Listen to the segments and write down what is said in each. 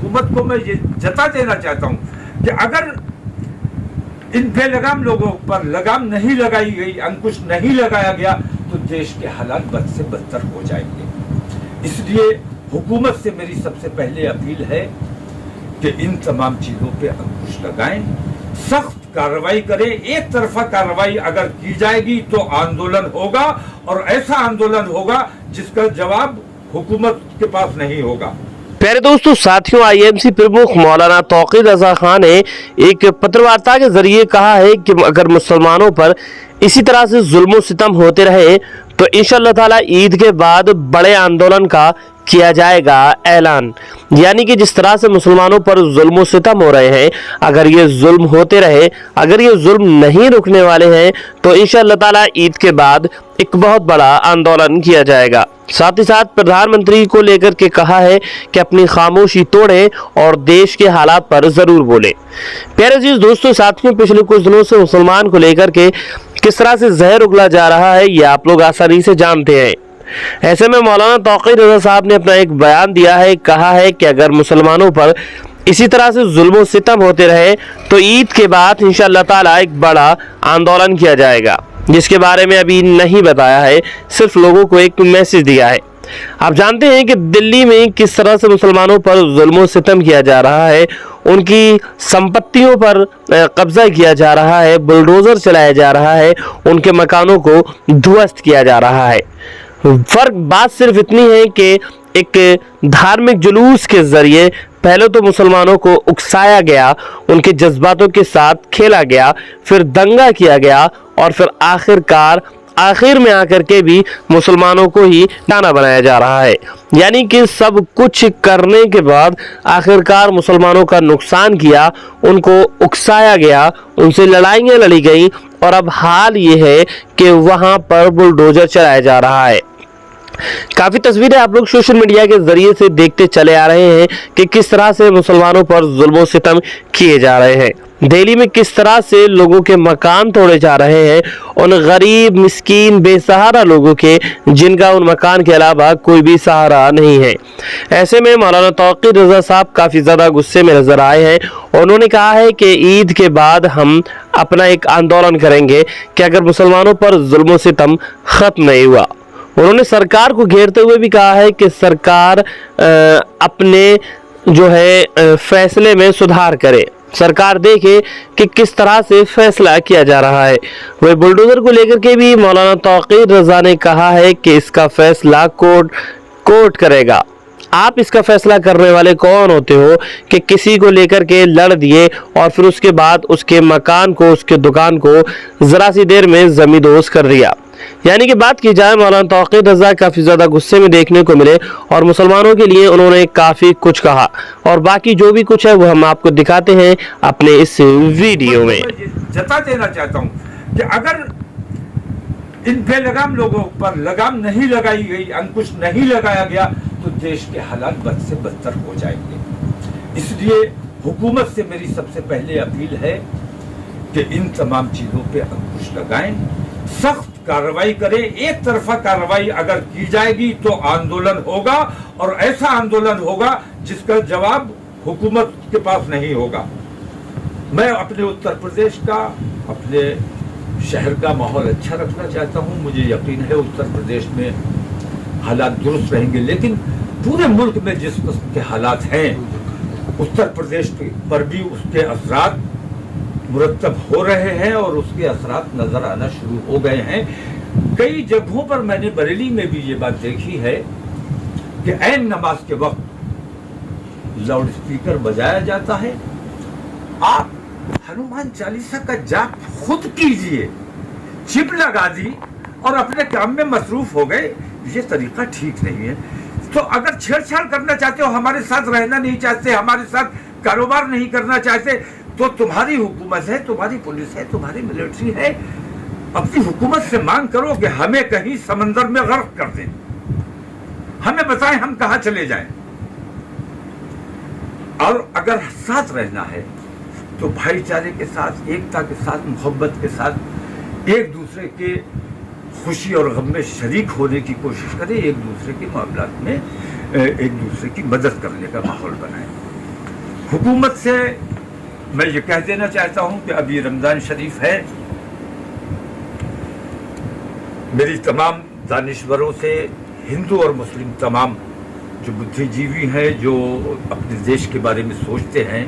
हुकूमत को मैं ये जता देना चाहता हूँ कि अगर इन बेलगाम लोगों पर लगाम नहीं लगाई गई, अंकुश नहीं लगाया गया, तो देश के हालात बद से बदतर हो जाएंगे। इसलिए हुकूमत से मेरी सबसे पहले अपील है कि इन तमाम चीजों पे अंकुश लगाएं, सख्त कार्रवाई करें। एक तरफा कार्रवाई अगर की जाएगी तो आंदोलन होगा, और ऐसा आंदोलन होगा जिसका जवाब हुकूमत के पास नहीं होगा। प्यारे दोस्तों, साथियों, आईएमसी प्रमुख मौलाना तौक़ीर रज़ा खान ने एक पत्रवार्ता के जरिए कहा है कि अगर मुसलमानों पर इसी तरह से जुल्म सितम होते रहे तो इंशाअल्लाह ताला ईद के बाद बड़े आंदोलन का किया जाएगा ऐलान। यानी कि जिस तरह से मुसलमानों पर जुल्म सितम हो रहे हैं, अगर ये जुल्म होते रहे, अगर ये जुल्म नहीं रुकने वाले हैं, तो इंशाअल्लाह ताला ईद के बाद एक बहुत बड़ा आंदोलन किया जाएगा। साथ ही साथ प्रधानमंत्री को लेकर के कहा है कि अपनी खामोशी तोड़ें और देश के हालात पर जरूर बोले। प्यारे अजीज दोस्तों, साथियों, पिछले कुछ दिनों से मुसलमान को लेकर के किस तरह से जहर उगला जा रहा है, ये आप लोग आसानी से जानते हैं। ऐसे में मौलाना तौक़ीर रज़ा साहब ने अपना एक बयान दिया है, कहा है कि अगर मुसलमानों पर इसी तरह से जुल्म सितम होते रहे तो ईद के बाद इंशाअल्लाह ताला एक बड़ा आंदोलन किया जाएगा, जिसके बारे में अभी नहीं बताया है, सिर्फ लोगों को एक मैसेज दिया है। आप जानते हैं कि दिल्ली में किस तरह से मुसलमानों पर जुल्म सितम किया जा रहा है, उनकी संपत्तियों पर कब्जा किया जा रहा है, बुलडोजर चलाया जा रहा है, उनके मकानों को ध्वस्त किया जा रहा है। फर्क बात सिर्फ इतनी है कि एक धार्मिक जुलूस के जरिए पहले तो मुसलमानों को उकसाया गया, उनके जज्बातों के साथ खेला गया, फिर दंगा किया गया, और फिर आखिर में आकर के भी मुसलमानों को ही दाना बनाया जा रहा है। यानी कि सब कुछ करने के बाद आखिरकार मुसलमानों का नुकसान किया, उनको उकसाया गया, उनसे लड़ाइयाँ लड़ी गई, और अब हाल ये है कि वहाँ पर बुलडोजर चलाया जा रहा है। काफ़ी तस्वीरें आप लोग सोशल मीडिया के जरिए से देखते चले आ रहे हैं कि किस तरह से मुसलमानों पर जुल्म सितम किए जा रहे हैं। दिल्ली में किस तरह से लोगों के मकान तोड़े जा रहे हैं, उन गरीब, मिस्कीन, बेसहारा लोगों के, जिनका उन मकान के अलावा कोई भी सहारा नहीं है। ऐसे में मौलाना तौक़ीर रज़ा साहब काफ़ी ज़्यादा गुस्से में नज़र आए हैं, और उन्होंने कहा है कि ईद के बाद हम अपना एक आंदोलन करेंगे कि अगर मुसलमानों पर जुल्म सितम ख़त्म नहीं हुआ। उन्होंने सरकार को घेरते हुए भी कहा है कि सरकार अपने जो है फैसले में सुधार करे, सरकार देखे कि किस तरह से फैसला किया जा रहा है। वही बुलडोजर को लेकर के भी मौलाना तौक़ीर रज़ा ने कहा है कि इसका फैसला कोर्ट करेगा। आप इसका फैसला करने वाले कौन होते हो कि किसी को लेकर के लड़ दिए और फिर उसके बाद उसके मकान को, उसके दुकान को ज़रा सी देर में ज़मींदोज़ कर दिया। यानी कि बात की जाए, मौलाना तौक़ीर रज़ा काफ़ी ज़्यादा गुस्से में देखने को मिले, और मुसलमानों के लिए उन्होंने काफ़ी कुछ कहा, और बाकी जो भी कुछ है वो हम आपको दिखाते हैं अपने इस वीडियो में। जता देना चाहता हूँ कि अगर इन बेलगाम लोगों पर लगाम नहीं लगाई गई, अंकुश नहीं लगाया गया, तो देश के हालात बद से बदतर हो जाएंगे। इसलिए हुकूमत से मेरी सबसे पहले अपील है कि इन तमाम चीजों पे अंकुश लगाएं, सख्त कार्रवाई करें। एक तरफा कार्रवाई अगर की जाएगी तो आंदोलन होगा, और ऐसा आंदोलन होगा जिसका जवाब हुकूमत के पास नहीं होगा। मैं अपने उत्तर प्रदेश का, अपने शहर का माहौल अच्छा रखना चाहता हूं। मुझे यकीन है उत्तर प्रदेश में हालात दुरुस्त रहेंगे, लेकिन पूरे मुल्क में जिस किस्म के हालात हैं, उत्तर प्रदेश पर भी उसके असरात मुरतब हो रहे हैं, और उसके असरात नजर आना शुरू हो गए हैं। कई जगहों पर मैंने बरेली में भी ये बात देखी है कि ऐन नमाज के वक्त लाउड स्पीकर बजाया जाता है। आप हनुमान चालीसा का जाप खुद कीजिए, चिप लगा दी और अपने काम में मसरूफ हो गए। ये तरीका ठीक नहीं है। तो अगर छेड़छाड़ करना चाहते हो, हमारे साथ रहना नहीं चाहते, हमारे साथ कारोबार नहीं करना चाहते, तो तुम्हारी हुकूमत है, तुम्हारी पुलिस है, तुम्हारी मिलिट्री है, अपनी हुकूमत से मांग करो कि हमें कहीं समंदर में गर्क कर दें, हमें बताएं हम कहां चले जाएं। और अगर साथ रहना है तो भाईचारे के साथ, एकता के साथ, मोहब्बत के साथ एक दूसरे के खुशी और गम में शरीक होने की कोशिश करें, एक दूसरे के मामलात में एक दूसरे की मदद करने का माहौल बनाएं। हुकूमत से मैं ये कह देना चाहता हूं कि अभी रमज़ान शरीफ है। मेरी तमाम दानिश्वरों से, हिंदू और मुस्लिम तमाम जो बुद्धिजीवी हैं, जो अपने देश के बारे में सोचते हैं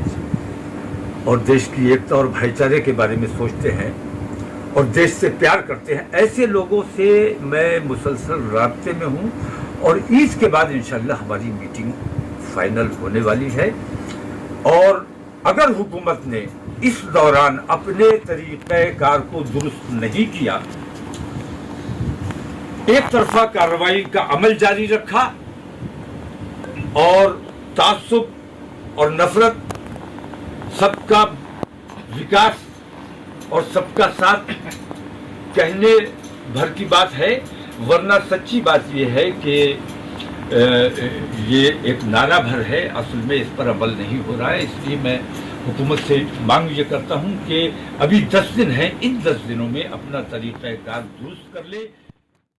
और देश की एकता और भाईचारे के बारे में सोचते हैं और देश से प्यार करते हैं, ऐसे लोगों से मैं मुसलसल राब्ते में हूँ। और ईद के बाद इंशाल्लाह हमारी मीटिंग फाइनल होने वाली है। और अगर हुकूमत ने इस दौरान अपने तरीक़ेकार को दुरुस्त नहीं किया, एक तरफा कार्रवाई का अमल जारी रखा और तासुब और नफरत, सबका विकास और सबका साथ कहने भर की बात है, वरना सच्ची बात यह है कि ये एक नारा भर है, असल में इस पर अमल नहीं हो रहा है। इसलिए मैं हुकूमत से मांग ये करता हूँ कि अभी 10 दिन हैं, इन 10 दिनों में अपना तरीक़ाकार दुरुस्त कर ले।